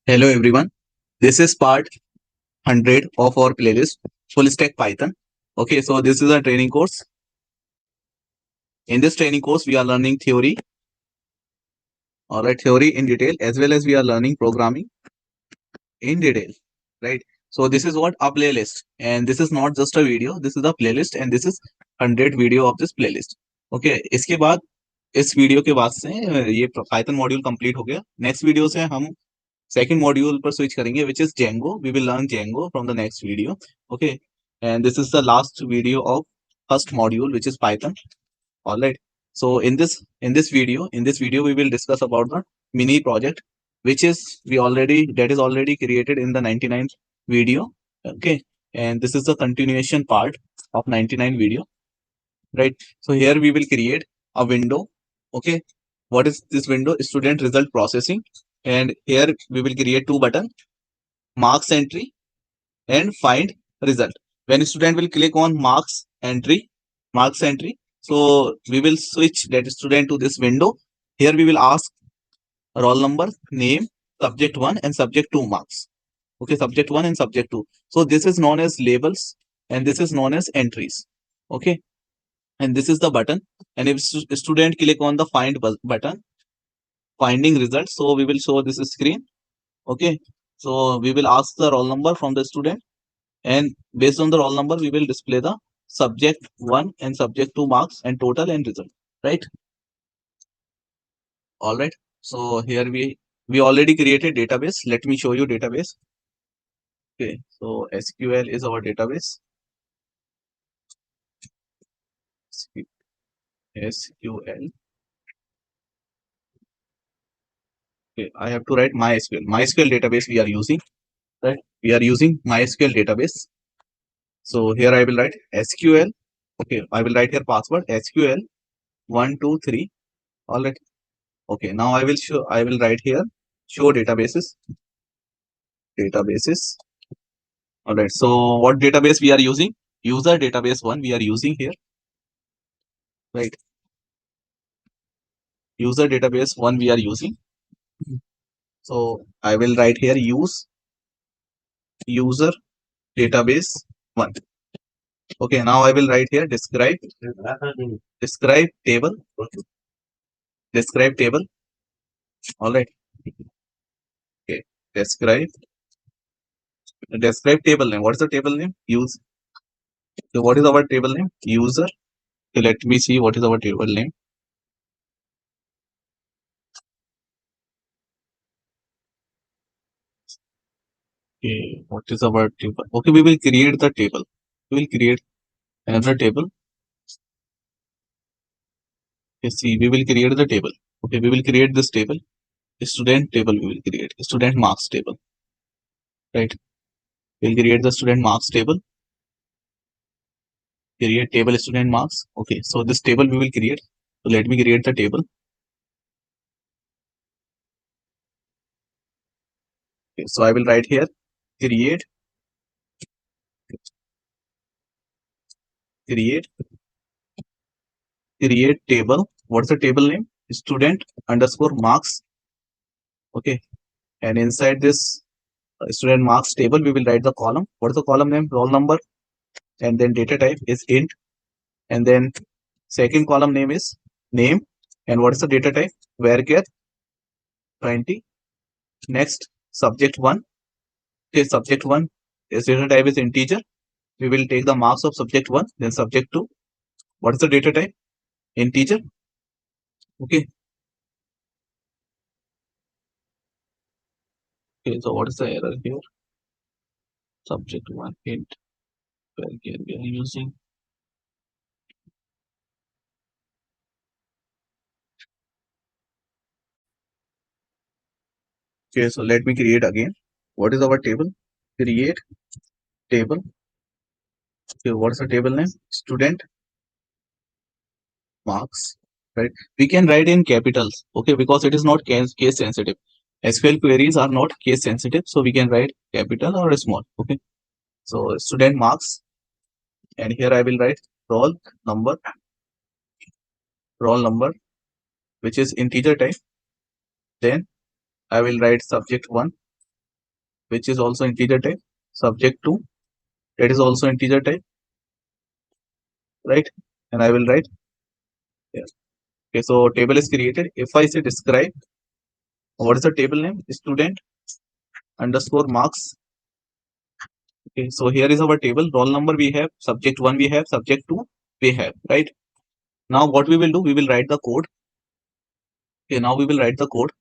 Hello everyone. This is part 100 of our playlist Full Stack Python. Okay, so this is a training course. In this training course, we are learning theory, alright, theory in detail, as well as we are learning programming in detail, right? So this is what a playlist, and this is not just a video. This is a playlist, and this is 100 video of this playlist. Okay, इसके बाद इस video के बाद से ये Python module complete हो गया. Next video से हम second module पर switch करेंगे, which is Django. We will learn Django from the next video. Okay, and this is the last video of first module, which is Python. All right. So in this video we will discuss about the mini project, which is already created in the 99th video. Okay, and this is the continuation part of 99 video. Right. So here we will create a window. Okay, what is this window? Student result processing. And here we will create two buttons, marks entry and find result. When a student will click on marks entry, so we will switch that student to this window. Here we will ask roll number, name, subject 1 and subject 2 marks. Okay, subject 1 and subject 2. So this is known as labels and this is known as entries. Okay, and this is the button. And if student click on the find button, finding results, so we will show this screen. Okay, so we will ask the roll number from the student, and based on the roll number we will display the subject 1 and subject 2 marks and total and result, right? All right, so here we already created database. Let me show you database. Okay, so SQL is our database. SQL. Okay, I have to write MySQL database we are using, right? We are using MySQL database. So here I will write SQL. Okay, I will write here password SQL 123. All right. Okay, now I will write here show databases. All right. So what database we are using? User database one we are using here, right? User database one we are using. So I will write here use user database one. Okay, now I will write here describe table. Describe table. All right. Okay. Describe table name. What is the table name? Use. So what is our table name? User. Okay, let me see what is our table name. Okay, what is our table? Okay, we will create the table. We will create another table. Okay, see, we will create the table. Okay, we will create this table. Student table we will create. Student marks table. Right. We'll create the student marks table. Create table student marks. Okay, so this table we will create. So let me create the table. Okay, so I will write here create table. What's the table name? Student underscore marks. Okay, and inside this student marks table we will write the column. What is the column name? Roll number, and then data type is int, and then second column name is name, and what is the data type? Varchar 20. Next, subject 1. Okay, subject 1 is data type is integer. We will take the marks of subject 1. Then subject 2. What is the data type? Integer. Okay. Okay, so what is the error here? Subject 1 int. Varchar we are using. Okay, so let me create again. What is our table? Create table. Okay, what's the table name? Student marks. Right. We can write in capitals. Okay, because it is not case sensitive. SQL queries are not case sensitive, so we can write capital or small. Okay. So student marks, and here I will write roll number, which is integer type. Then I will write subject 1. which is also integer type, subject2, that is also integer type, right? And I will write here. Okay, so table is created. If I say describe, what is the table name? Student underscore marks. Okay, so here is our table. Roll number we have, subject1 we have, subject2 we have, right? Now what we will do, we will write the code. Okay, now we will write the code.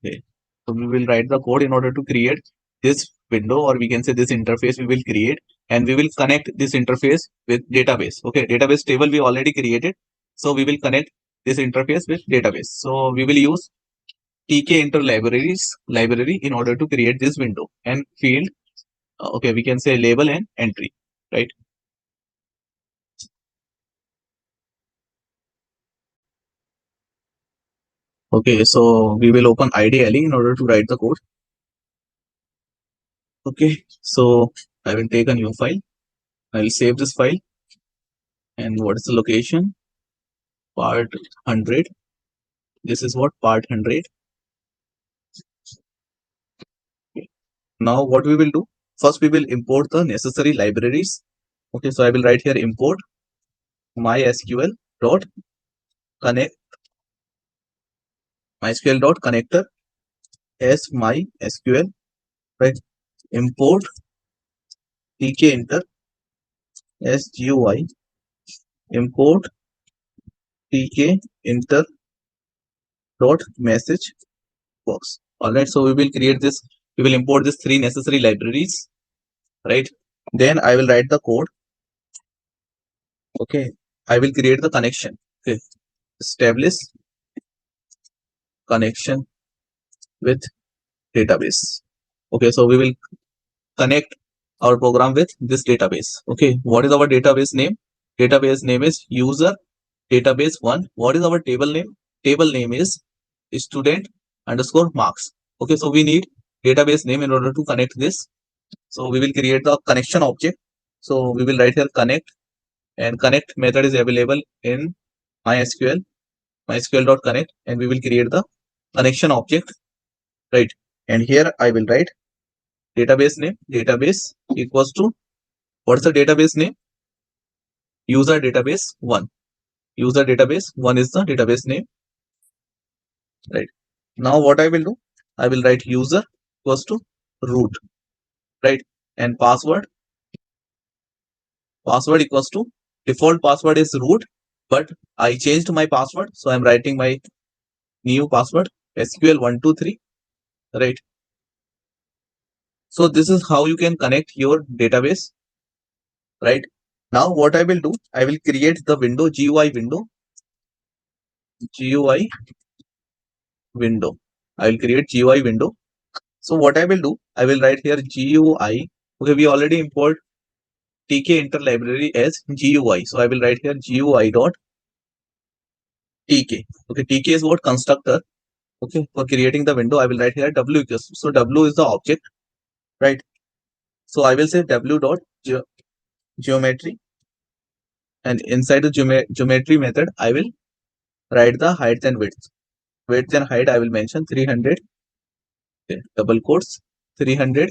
Okay, so we will write the code in order to create this window, or we can say this interface we will create, and we will connect this interface with database. Okay, database table we already created, so we will connect this interface with database. So we will use Tkinter library in order to create this window and field. Okay, we can say label and entry, right? Okay, so we will open IDLE in order to write the code. Okay, so I will take a new file. I will save this file. And what is the location? Part 100. This is what part 100. Okay. Now what we will do? First we will import the necessary libraries. Okay, so I will write here import MySQL dot connect MySQL dot connector as MySQL, right? Import Tkinter as GUI, import Tkinter dot message box. All right, so we will create this. We will import these three necessary libraries, right? Then I will write the code. Okay, I will create the connection. Okay, establish connection with database. Okay, so we will connect our program with this database. Okay, what is our database name? Database name is user database 1. What is our table name? Table name is student underscore marks. Okay, so we need database name in order to connect this. So we will create the connection object. So we will write here connect, and connect method is available in MySQL, mysql.connect, and we will create the connection object, right? And here I will write database name, database equals to, what's the database name? User database 1. User database 1 is the database name, right? Now what I will do, I will write user equals to root, right? And password equals to, default password is root, but I changed my password, so I'm writing my new password SQL123, right? So this is how you can connect your database, right? Now what I will do, I will create the window, GUI window. GUI window. I will create GUI window. So what I will do, I will write here GUI. Okay, we already import Tkinter library as GUI. So I will write here GUI dot TK. Okay, TK is what? Constructor. Okay, for creating the window, I will write here W equals. So W is the object, right? So I will say W dot geometry, and inside the geometry method, I will write the height and width. Width and height I will mention 300. Okay, double quotes 300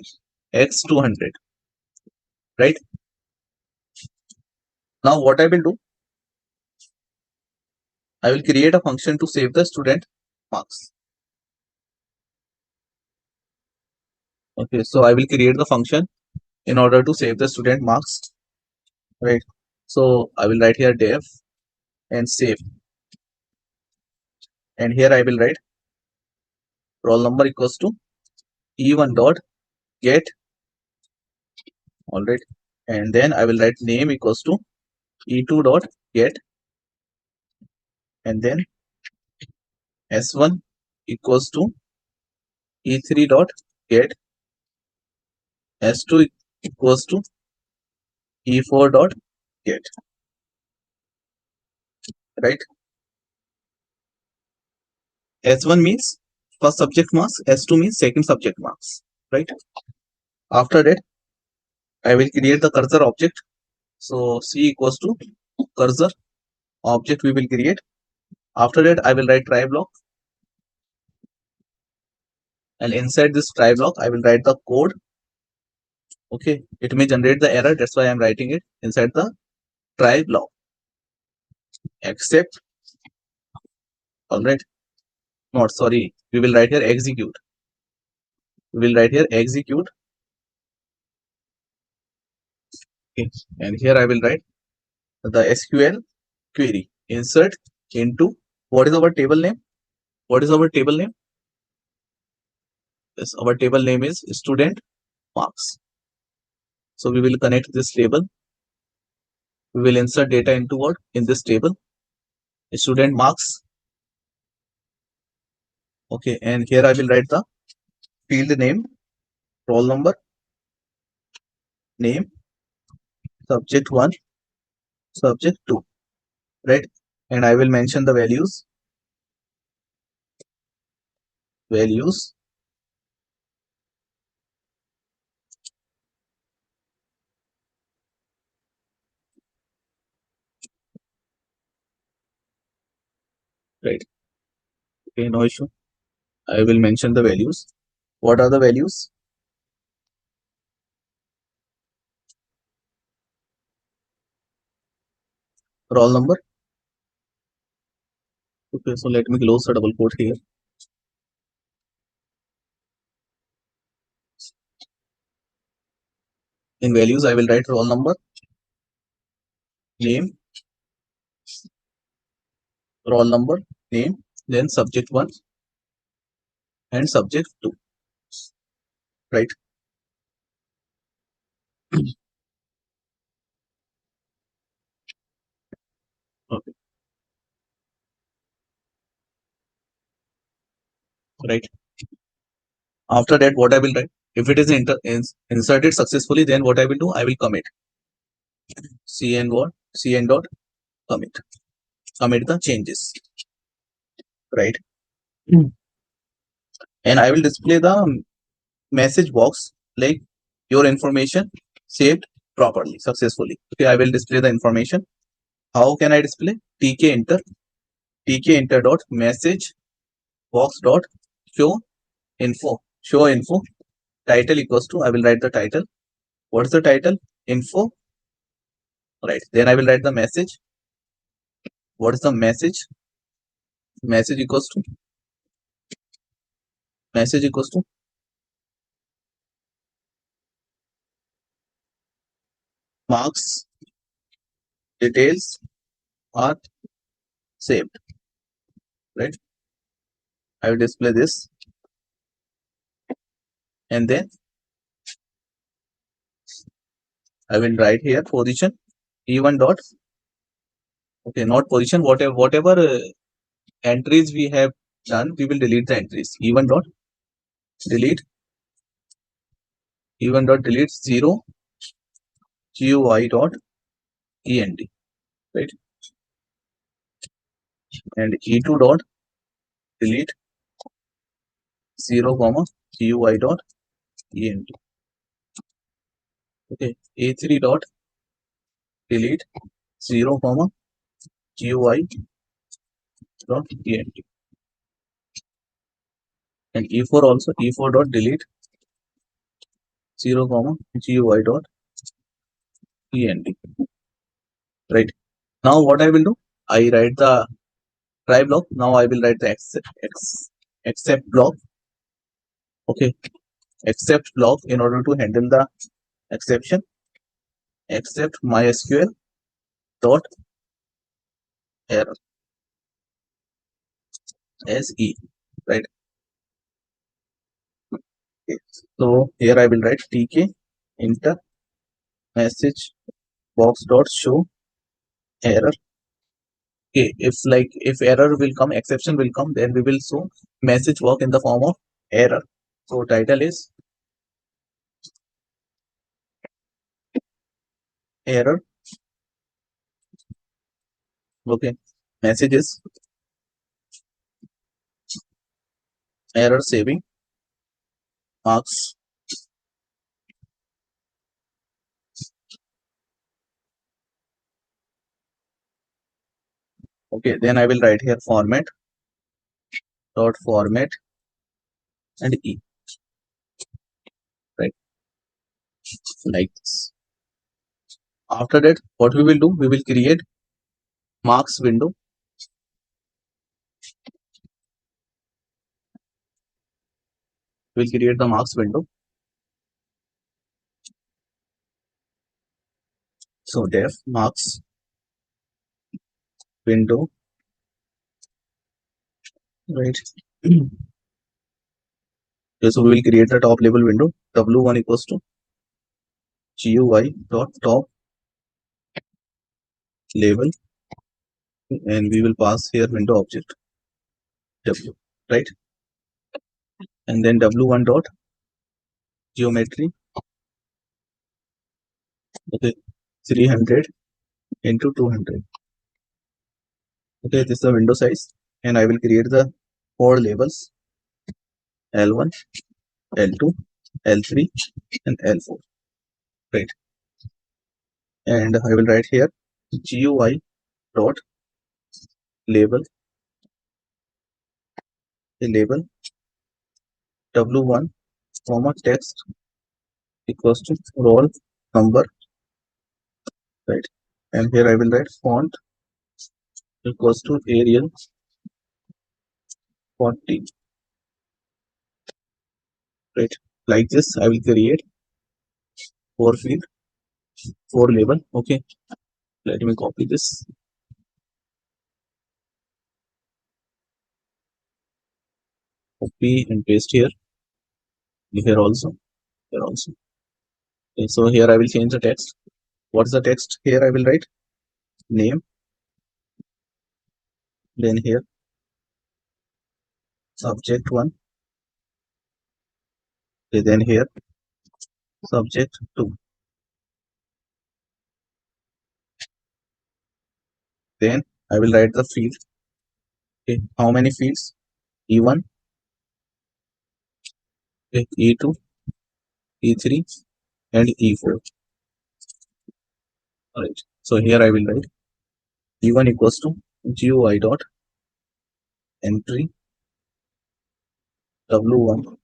x 200, right? Now what I will do, I will create a function to save the student marks. Okay, so I will create the function in order to save the student marks, right? So I will write here def and save, and here I will write roll number equals to e1 dot get, all right, and then I will write name equals to e2 dot get, and then s1 equals to e3 dot get, s2 equals to e4 dot get, right? S1 means first subject marks, S2 means second subject marks, right? After that, I will create the cursor object. So C equals to cursor object we will create. After that, I will write try block, and inside this try block, I will write the code. Okay, it may generate the error. That's why I'm writing it inside the try block. Except, all right. Not sorry. We will write here execute. We will write here execute. Okay, and here I will write the SQL query. Insert into what is our table name? What is our table name? Yes, our table name is student marks. So we will connect this table. We will insert data into what? In this table, student marks. Okay, and here I will write the field name, roll number, name, subject 1, subject 2, right? And I will mention the values, right? Okay, no issue. I will mention the values. What are the values? Roll number. Okay, so let me close the double quote here. In values, I will write roll number, name, roll number, name, then subject 1 and subject 2, right? Okay, right. After that, what I will write? If it is inserted successfully, then what I will do? I will commit cn what? Cn dot commit. Commit the changes, right? Mm. And I will display the message box like your information saved properly, successfully. Okay, I will display the information. How can I display? Tkinter dot message box dot show info title equals to, I will write the title. What's the title? Info, right? Then I will write the message. What is the message? Message equals to marks details are saved, right? I will display this, and then I will write here position e1 dot, okay, not position, whatever entries we have done, we will delete the entries. e1 dot delete, delete 0 gui dot end, right? And e2 dot delete 0 comma gui dot end. Okay, a3 dot delete 0 comma gui dot end. And e4 also, e4 dot delete 0 comma gui dot end, right? Now what I will do? I write the try block. Now I will write the except block. Okay, except block in order to handle the exception. Except MySQL dot error se, right? Okay. So here I will write tk enter message box dot show error. Okay, if error will come, exception will come, then we will show message work in the form of error. So title is error. Okay, message is error saving marks. Okay, then I will write here format dot format and e, right, like this. After that, what we will do, we will create marks window. We'll create the marks window. So def marks window, right. Okay, so we will create the top level window. W1 equals to GUI dot top level, and we will pass here window object W, right, and then W1 dot geometry. Okay, 300 into 200. Okay, this is the window size, and I will create the 4 labels L1, L2, L3, and L4, right, and I will write here GUI dot label, a label W1 comma text equals to roll number, right, and here I will write font equals to Arial 40, right, like this. I will create 4 field, 4 label. Okay, let me copy this, copy and paste here, here also, here also. Okay, so here I will change the text. What is the text? Here I will write name, then here subject 1, okay, then here subject 2, then I will write the field. Okay, how many fields? E1, okay, E2, E3, and E4. Alright, so here I will write E1 equals to GUI dot entry W1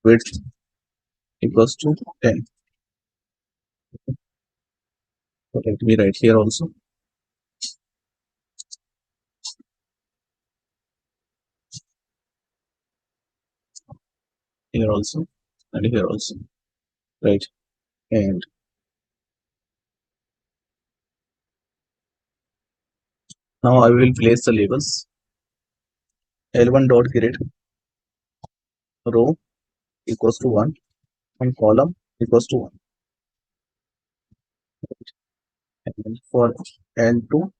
width equals to 10. So let me write here also, here also, and here also, right, and now I will place the labels L1 dot grid row equals to 1 and column equals to 1, and then for L2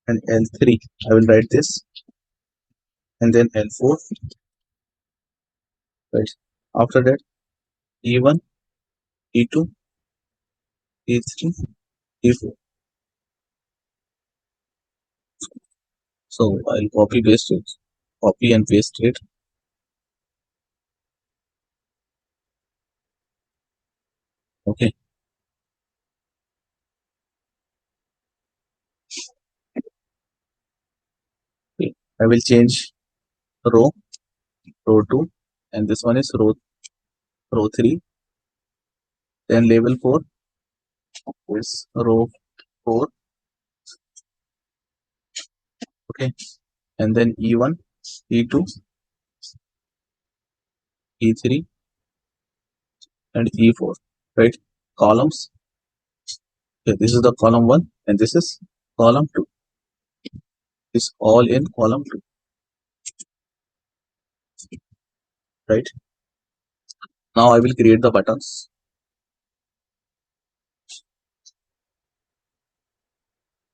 and L3 I will write this, and then L4, right, after that E1, E2, E3, E4. So I'll copy paste it, copy and paste it. Okay, okay. I will change row, row 2, and this one is row 3, then label 4 is row 4, okay, and then E1, E2, E3, and E4, right, columns. Okay, this is the column 1 and this is column 2, is all in column 2, right. Now I will create the buttons.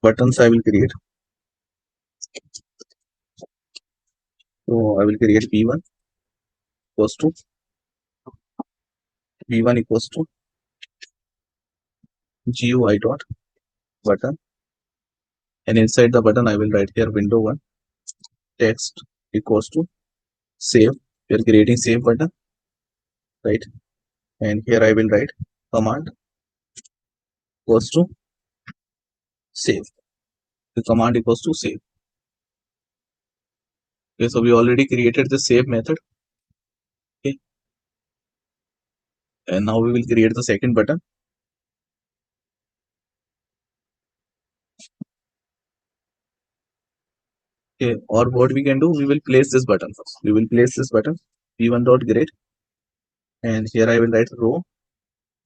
Buttons I will create. So I will create V1 equals to V1 equals to GUI dot button, and inside the button I will write here window 1 text equals to save. We are creating save button, right, and here I will write command equals to save. the command equals to save. Okay, so we already created the save method. Okay, and now we will create the second button. Okay, or what we can do, we will place this button first. We will place this button P1.grade, and here I will write row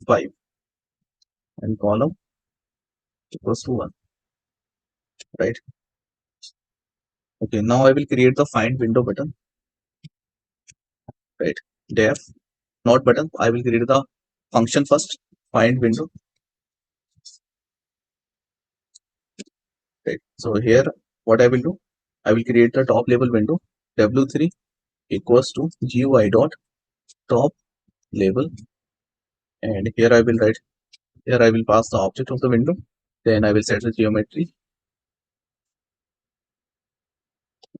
5 and column equals to 1, right? Okay, now I will create the find window button, right? Def not button. I will create the function first, find window, right? So here, what I will do, I will create the top level window w3 equals to GUI dot top level, and here I will write, here I will pass the object of the window, then I will set the geometry,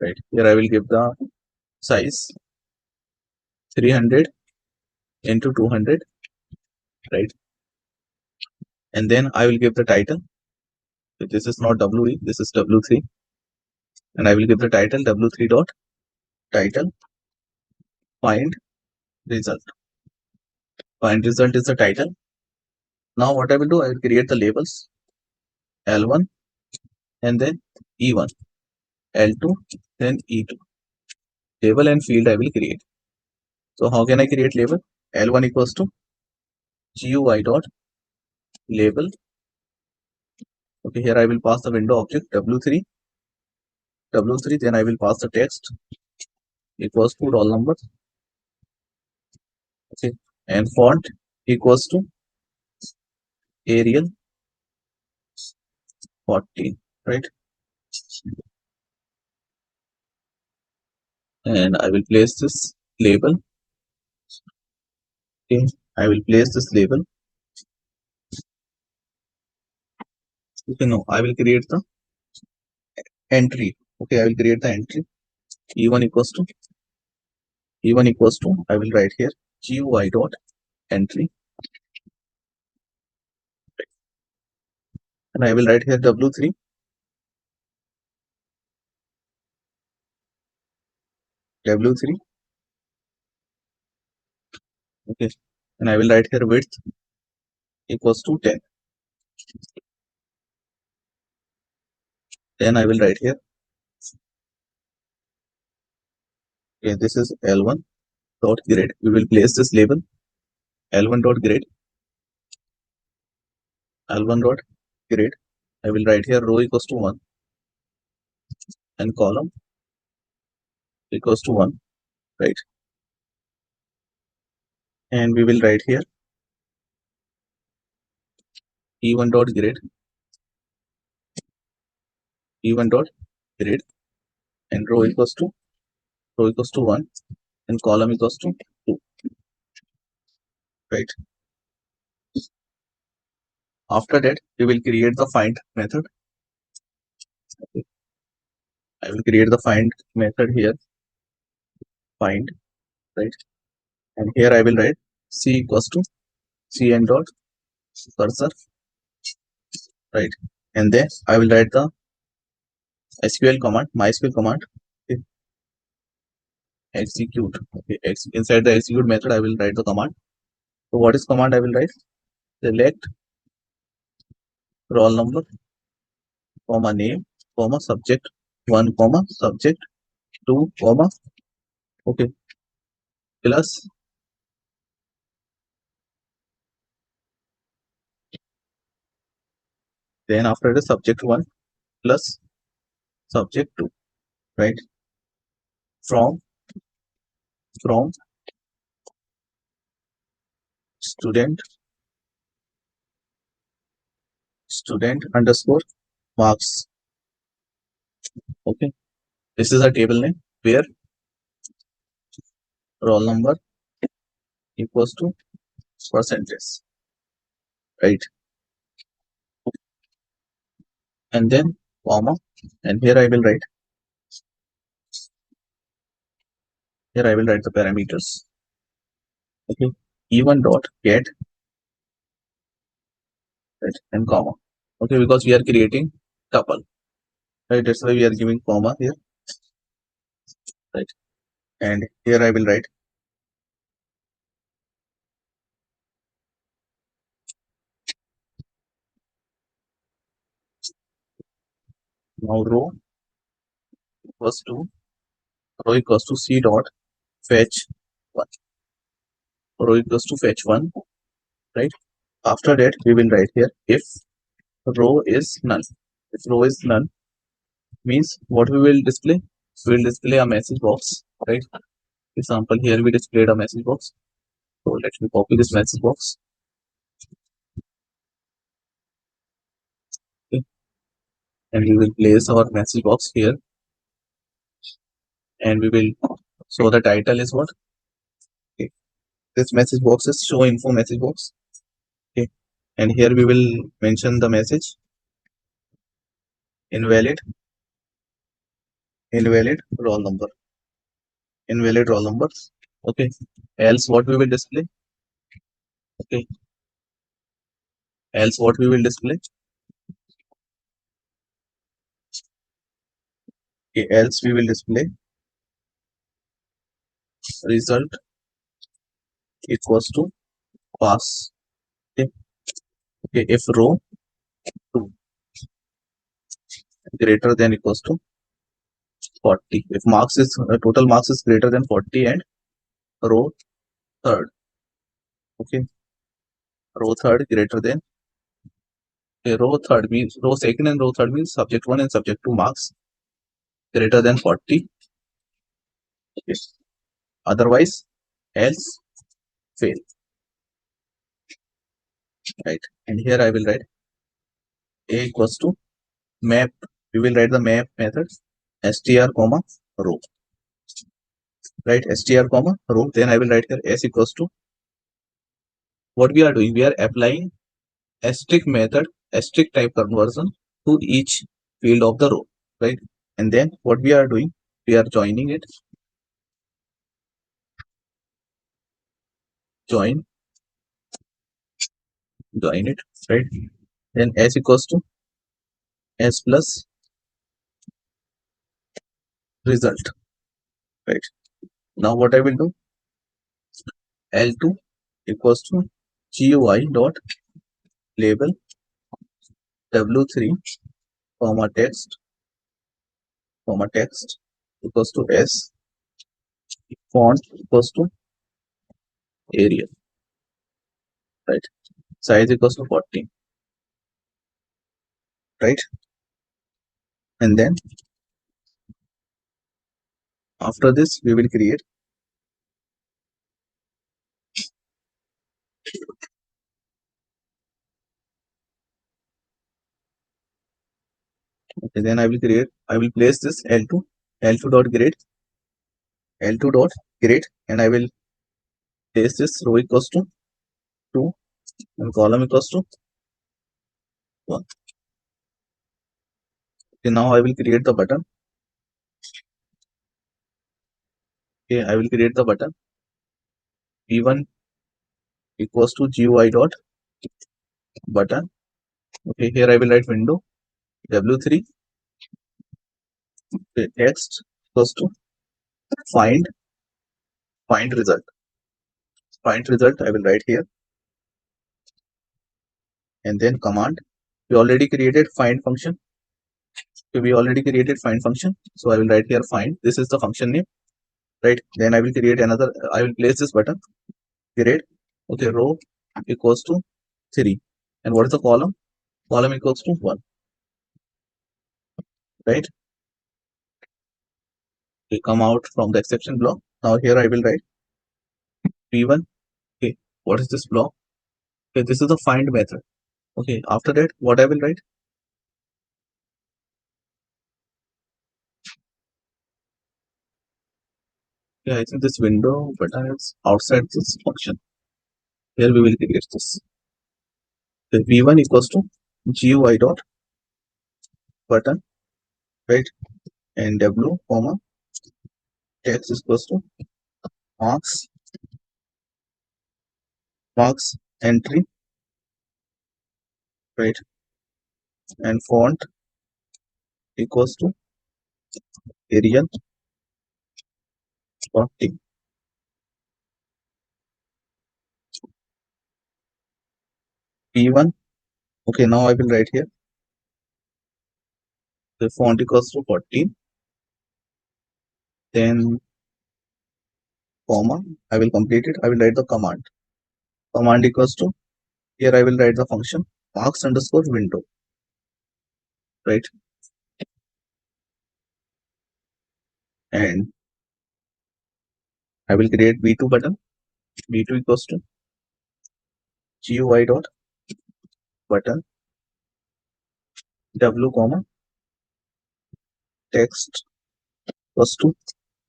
right? Here I will give the size 300 into 200, right? And then I will give the title. So this is not WE, this is W3, and I will give the title W3 dot title find result. Find result is the title. Now what I will do, I will create the labels L1 and then E1, L2, then E2. Label and field I will create. So how can I create label? L1 equals to GUI dot label. Okay, here I will pass the window object W3, then I will pass the text equals to roll number. Okay, and font equals to Arial 14, right? And I will place this label. Okay, I will place this label. Okay, no, I will create the entry. Okay, I will create the entry e1 equals to I will write here GUI dot entry, and I will write here W3 W3. Okay, and I will write here width equals to 10. Then I will write here, okay, this is L1 dot grade. We will place this label L1 dot grade, L1 dot grade. I will write here row equals to 1 and column equals to 1, right? And we will write here E1 dot grade, E1 dot grade, and row equals to 1 and column equals to 2, right? After that, we will create the find method. Okay, I will create the find method here, find, right? And here I will write C equals to cn dot cursor, right? And then I will write the SQL command, MySQL command, okay, execute. Okay, inside the execute method, I will write the command. So what is command I will write? Select roll number, comma name, comma subject 1, comma subject 2, comma, okay, plus, then after the subject 1 plus subject 2, right? From student underscore marks. Okay, this is a table name where roll number equals to percentage, right? And then comma, and here I will write the parameters. Okay, e1 dot get, right, and comma. Okay, because we are creating tuple. right? That's why we are giving comma here, right? And here I will write now equals to row equals to c dot fetch one. Row equals to fetch one, right? After that, we will write here if row is none. If row is none means what we will display? We will display a message box, right? Example, here we displayed a message box. So let me copy this message box. Okay. And we will place our message box here, and we will. So the title is what? Okay. This message box is show info message box. Okay. And here we will mention the message invalid, invalid roll number, invalid roll numbers. Okay. Else what we will display? Okay. Else what we will display? Okay. Else we will display result equals to pass. Okay. Okay. If row 2 greater than equals to 40, if marks is total marks is greater than 40 and row third, okay, row third greater than row third means row second and row third means subject 1 and subject 2 marks greater than 40, okay. Otherwise else fail, right? And here I will write a equals to map. We will write the map method str comma row, right? Str comma row. Then I will write here s equals to what we are doing. We are applying asterisk method, asterisk type conversion to each field of the row, right? And then what we are doing, we are joining it, join, join it, right? Then s equals to s plus result, right? Now what I will do, L2 equals to GUI dot label W3 comma text equals to S font equals to area, right? Size equals to 40, right? And then after this we will create, okay, then I will place this L2 dot grade, L2 dot grade, and I will place this row equals to 2 and column equals to 1. Okay, now I will create the button. Okay, I will create the button P1 equals to GUI dot button. Okay, here I will write window W3, okay, text equals to find find result. Find result I will write here, and then command. We already created find function. Okay, we already created find function, so I will write here find. This is the function name, right? Then I will create another. I will place this button grade. Okay, row equals to 3, and what is the column? Column equals to 1, right? We come out from the exception block. Now here I will write P1. Okay, what is this block? Okay, this is the find method. Okay, after that, what I will write? Yeah, I think this window button is outside this function. Here we will create this. The V1 equals to GUI dot button, right? And W comma text is equals to marks marks entry, right? And font equals to Arial 40. P1. Okay, now I will write here the font equals to 14. Then comma. I will complete it. I will write the command. Command equals to, here I will write the function marks underscore window. Right. And I will create B2 button. B2 equals to GUI dot button W comma text equals to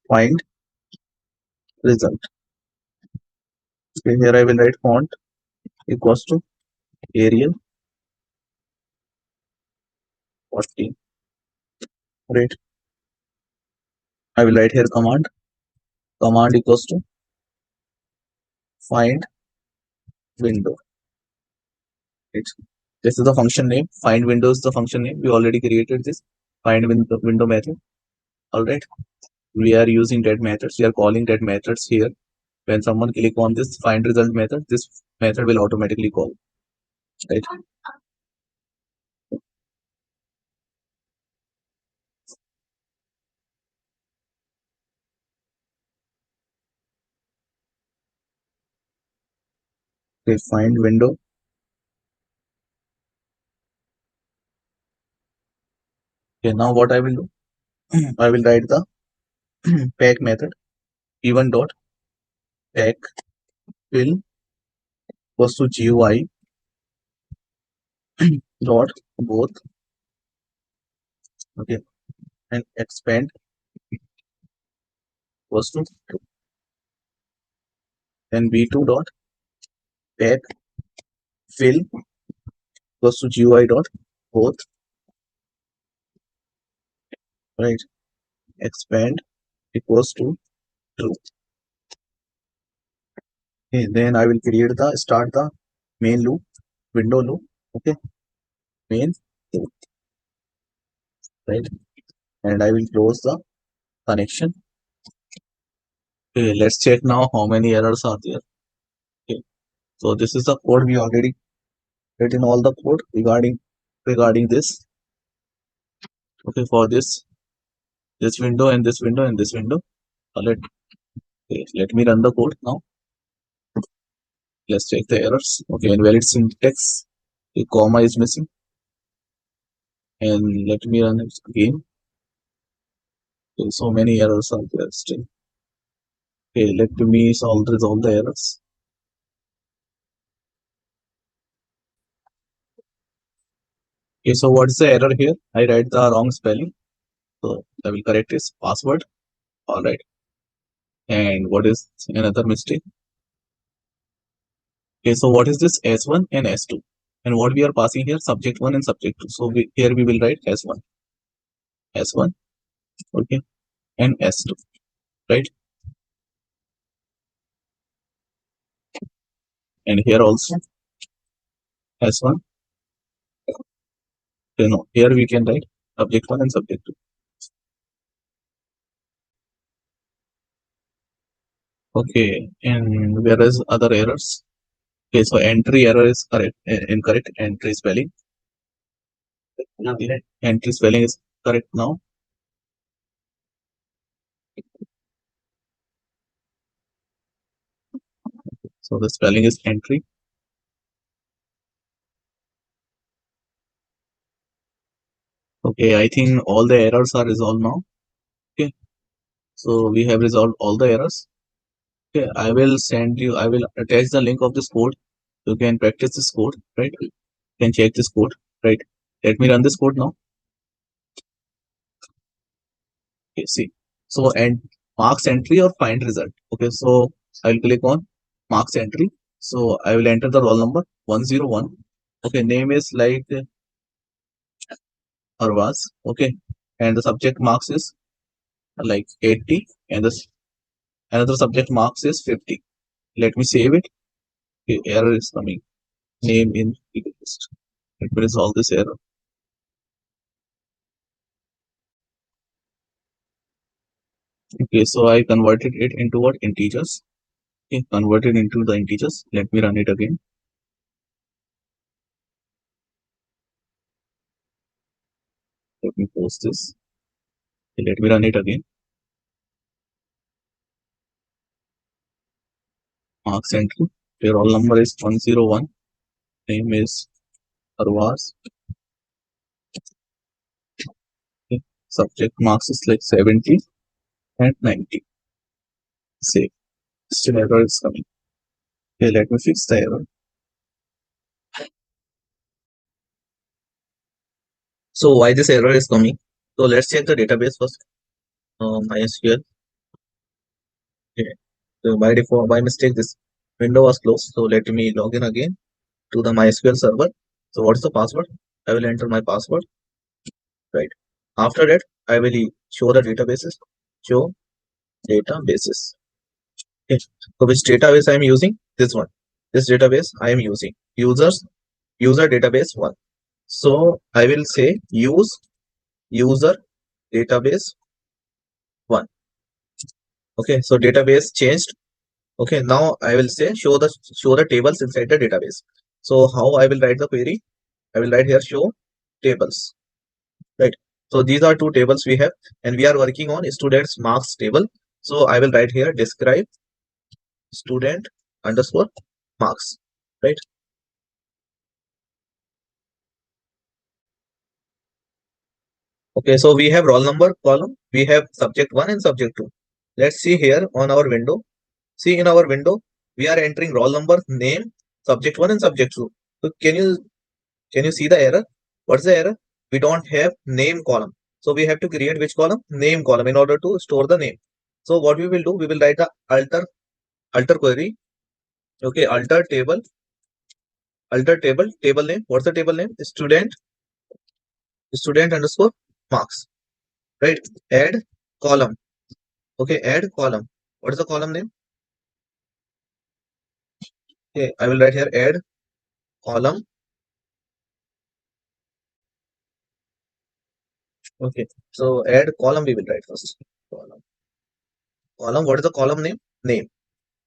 find result. Okay, here I will write font equals to Arial 40. Right. I will write here command. Command equals to find window. Right. This is the function name. Find window is the function name. We already created this find window method. All right. We are using that methods. We are calling that methods here. When someone click on this find result method, this method will automatically call. Right. Okay, find window. Okay, now what I will do? I will write the pack method. P1 dot pack fill equals to GUI dot both. Okay, and expand equals to then B2 dot pack fill equals to GUI dot both. Right. Expand equals to true. Okay, then I will create the start the main loop, window loop. Okay, main loop. Right, and I will close the connection. Okay, let's check now how many errors are there. Okay, so this is the code we already written all the code regarding this. Okay, for this window and this window and this window. Let me run the code now. Let's check the errors. Okay, invalid syntax. A comma is missing. And let me run it again. Okay, so many errors are there still. Okay, let me resolve the errors. Okay, so what is the error here? I write the wrong spelling. So I will correct this password. All right. And what is another mistake? Okay, so what is this S1 and S2? And what we are passing here, subject 1 and subject 2. So here we will write S1, S1, okay, and S2, right? And here also S1, here we can write subject 1 and subject 2. Okay, and where is other errors? Okay, so entry error is correct, incorrect entry spelling. Entry spelling is correct now. So the spelling is entry. Okay, I think all the errors are resolved now. Okay, so we have resolved all the errors. Okay, I will attach the link of this code. You can practice this code, right? You can check this code, right? Let me run this code now. Okay, see. So, and marks entry or find result. Okay, so I will click on marks entry. So I will enter the roll number 101. Okay, name is like Arvaz. Okay, and the subject marks is like 80, and this another subject marks is 50. Let me save it. Okay, error is coming. Name in list. Let me resolve this error. Okay, so I converted it into what? Integers. Okay, converted into the integers. Let me run it again. Let me post this. Okay, let me run it again. Marks entry. Your roll number is 101. Name is Arvas. Okay. Subject marks is like 70 and 90. Save. Still error is coming. Okay, let me fix the error. So why this error is coming? So let's check the database first. MySQL. Okay. So by default, by mistake, this window was closed. So let me log in again to the MySQL server. So what's the password? I will enter my password. Right. After that, I will show the databases. Show databases. Okay. So which database I am using? This one. This database I am using. User database one. So I will say use user database one. Okay. So database changed. Okay. Now I will say show the tables inside the database. So how I will write the query? I will write here show tables. Right. So these are two tables we have, and we are working on students marks table. So I will write here describe student underscore marks. Right. Okay, so we have roll number column, we have subject 1 and subject 2. Let's see here on our window. See in our window, we are entering roll number, name, subject 1 and subject 2. So can you see the error? What's the error? We don't have name column. So we have to create which column? Name column in order to store the name. So what we will do, we will write the alter query. Okay, table name. What's the table name? Student underscore marks. Right? Add column. Okay, add column. What is the column name? Okay, I will write here add column. Okay, so add column we will write first. Column. Column. What is the column name? Name.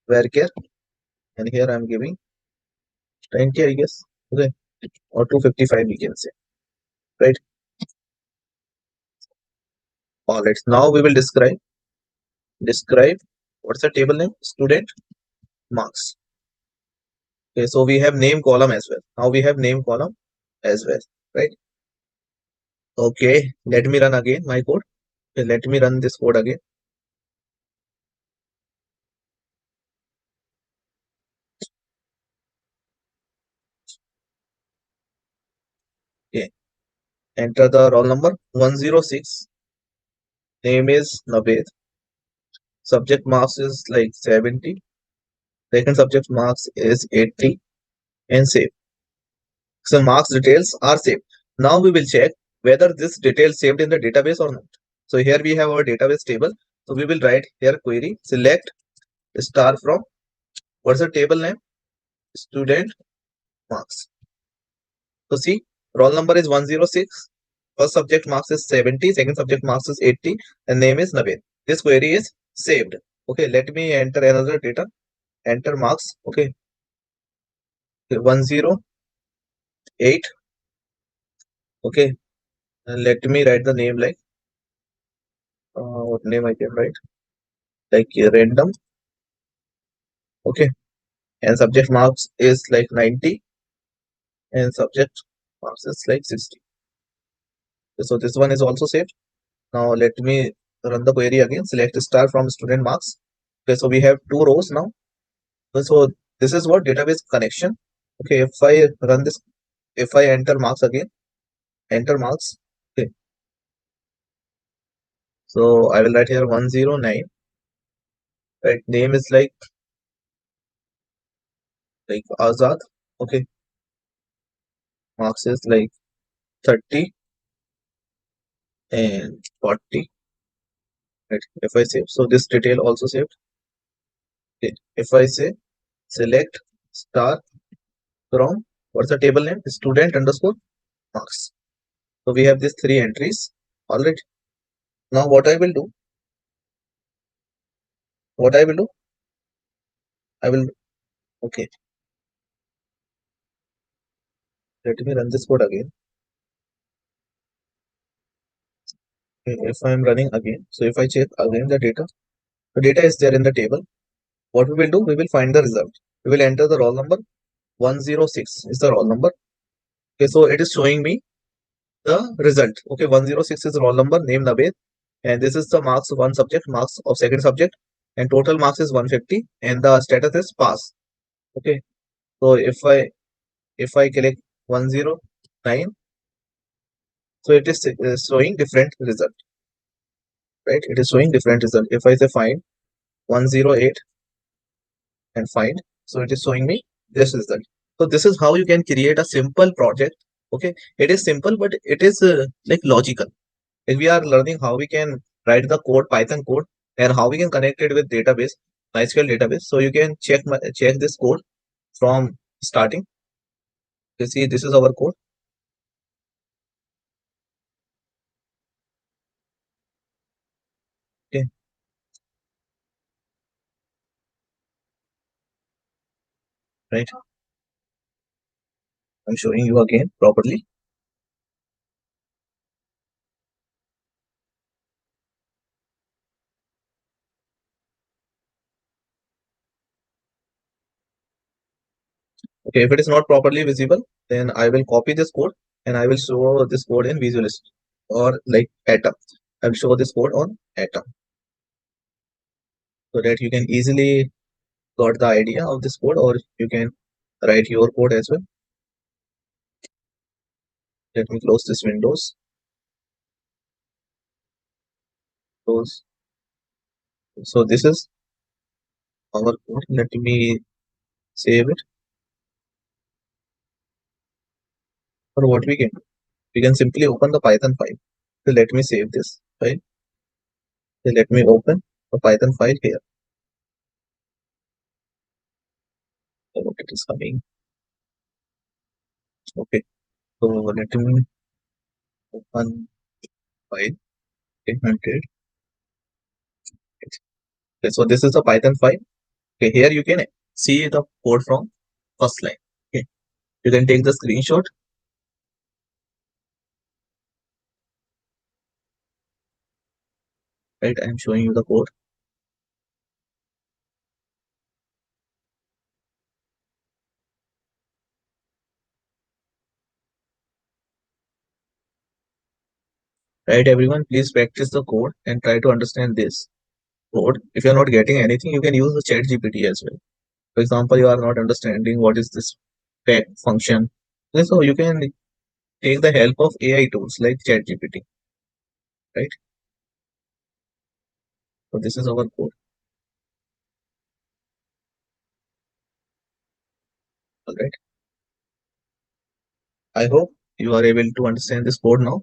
Varchar. And here I am giving 20, I guess. Okay, or 255 we can say. Right. All right. Now we will describe. What's the table name? Student marks. Okay, so we have name column as well. Now we have name column as well. Right. Okay, let me run again my code. Okay, let me run this code again. Okay, enter the roll number 106. Name is Naved. Subject marks is like 70. Second subject marks is 80 and save. So marks details are saved. Now we will check whether this detail saved in the database or not. So here we have our database table. So we will write here query select star from what's the table name? Student marks. So see roll number is 106. First subject marks is 70. Second subject marks is 80 and name is Naveen. This query is saved. Okay, let me enter another data. Enter marks. Okay, 108. Okay, and let me write the name like what name I can write like random. Okay, and subject marks is like 90 and subject marks is like 60. So this one is also saved. Now let me run the query again. Select star from student marks. Okay, so we have two rows now. So this is what database connection. Okay, if I run this, if I enter marks again, enter marks. Okay, so I will write here 109. Right, name is like Azad. Okay, marks is like 30 and 40. Right, if I save, so this detail also saved. Okay, if I say select star from what's the table name? Student underscore marks. So we have these three entries. All right. Now what I will do? what I will do, I will, okay, let me run this code again. Okay, if I am running again, so if I check again the data is there in the table. What we will do, we will find the result. We will enter the roll number 106 is the roll number. Okay, so it is showing me the result. Okay, 106 is the roll number, name Nabed, and this is the marks of one subject, marks of second subject, and total marks is 150, and the status is pass. Okay, so if I click 109, so it is showing different result, right? It is showing different result. If I say find 108 and find, so it is showing me this result. So this is how you can create a simple project. Okay, it is simple, but it is like logical. If we are learning how we can write the code, Python code, and how we can connect it with database, MySQL database. So you can check this code from starting. You see, this is our code. Okay, right. I'm showing you again properly. Okay, if it is not properly visible, then I will copy this code and I will show this code in Visual Studio or like Atom. I will show this code on Atom so that you can easily got the idea of this code, or you can write your code as well. Let me close this windows. Close. So this is our code. Let me save it. For what we can simply open the Python file. So let me save this file. So let me open the Python file here. So it is coming. Okay. So let me open file. 100. Okay, so this is a Python file. Okay, here you can see the code from first line. Okay, you can take the screenshot. Right, I am showing you the code. Right, everyone, please practice the code and try to understand this code. If you're not getting anything, you can use the chat GPT as well. For example, you are not understanding what is this function. Okay, so you can take the help of AI tools like chat GPT, right? So this is our code. All right. I hope you are able to understand this code now.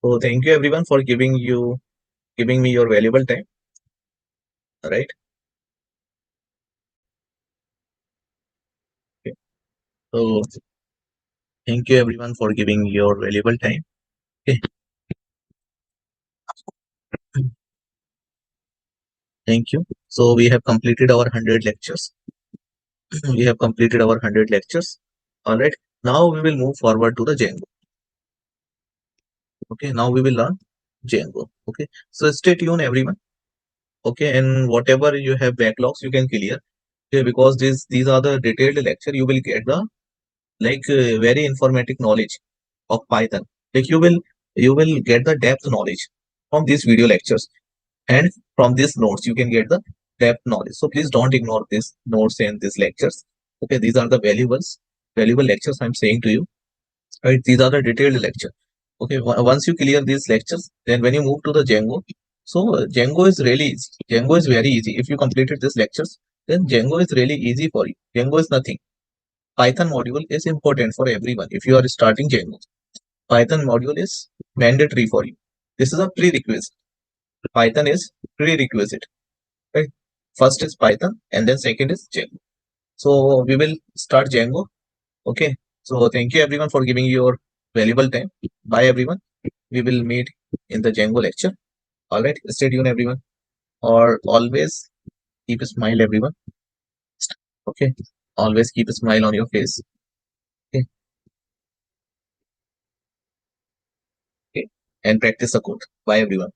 So thank you everyone for giving me your valuable time. All right. Okay. So thank you everyone for giving your valuable time. Okay. Thank you. So we have completed our 100 lectures. We have completed our 100 lectures. All right. Now we will move forward to the Django. Okay. Now we will learn Django. Okay. So stay tuned everyone. Okay. And whatever you have backlogs, you can clear. Okay. Because these are the detailed lecture. You will get the very informative knowledge of Python. Like you will get the depth knowledge from these video lectures, and from these notes you can get the depth knowledge. So please don't ignore these notes and these lectures. Okay, these are the valuable lectures I'm saying to you. Right, these are the detailed lecture. Okay, once you clear these lectures, then when you move to the Django, so Django is really easy. Django is very easy. If you completed these lectures, then Django is really easy for you. Django is nothing. Python module is important for everyone. If you are starting Django, Python module is mandatory for you. This is a prerequisite. Python is prerequisite. Right? First is Python and then second is Django. So we will start Django. Okay. So thank you everyone for giving your valuable time. Bye everyone. We will meet in the Django lecture. All right. Stay tuned everyone. Or always Keep a smile, everyone. Okay. Always keep a smile on your face. Okay. Okay. And practice the code. Bye, everyone.